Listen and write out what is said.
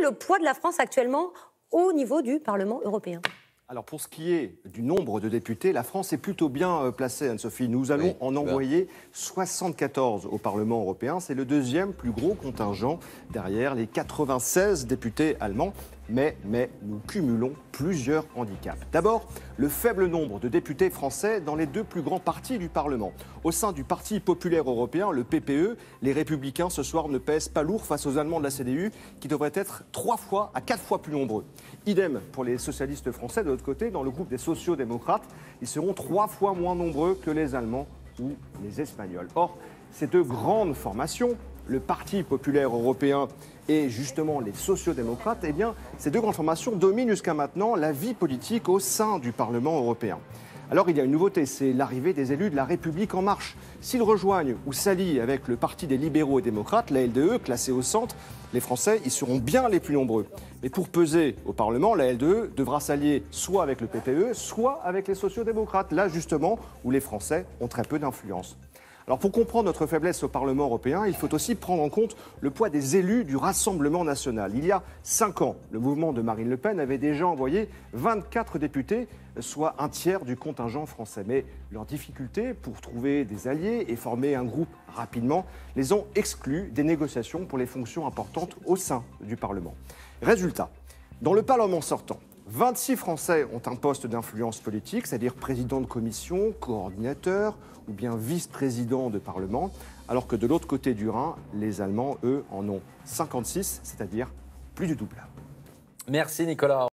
le poids de la France actuellement au niveau du Parlement européen? Alors pour ce qui est du nombre de députés, la France est plutôt bien placée, Anne-Sophie. Nous allons en envoyer 74 au Parlement européen. C'est le deuxième plus gros contingent derrière les 96 députés allemands. Mais nous cumulons plusieurs handicaps. D'abord, le faible nombre de députés français dans les deux plus grands partis du Parlement. Au sein du Parti populaire européen, le PPE, les Républicains ce soir ne pèsent pas lourd face aux Allemands de la CDU qui devraient être 3 à 4 fois plus nombreux. Idem pour les socialistes français. De l'autre côté, dans le groupe des sociaux-démocrates, ils seront 3 fois moins nombreux que les Allemands ou les Espagnols. Or, ces deux grandes formations, le Parti populaire européen et justement les sociaux-démocrates, eh bien, ces deux grandes formations dominent jusqu'à maintenant la vie politique au sein du Parlement européen. Alors il y a une nouveauté, c'est l'arrivée des élus de la République en marche. S'ils rejoignent ou s'allient avec le Parti des libéraux et démocrates, la LDE, classée au centre, les Français y seront bien les plus nombreux. Mais pour peser au Parlement, la LDE devra s'allier soit avec le PPE, soit avec les sociaux-démocrates, là justement où les Français ont très peu d'influence. Alors pour comprendre notre faiblesse au Parlement européen, il faut aussi prendre en compte le poids des élus du Rassemblement national. Il y a 5 ans, le mouvement de Marine Le Pen avait déjà envoyé 24 députés, soit un tiers du contingent français. Mais leurs difficultés pour trouver des alliés et former un groupe rapidement les ont exclus des négociations pour les fonctions importantes au sein du Parlement. Résultat, dans le Parlement sortant, 26 Français ont un poste d'influence politique, c'est-à-dire président de commission, coordinateur ou bien vice-président de Parlement, alors que de l'autre côté du Rhin, les Allemands, eux, en ont 56, c'est-à-dire plus du double. Merci Nicolas.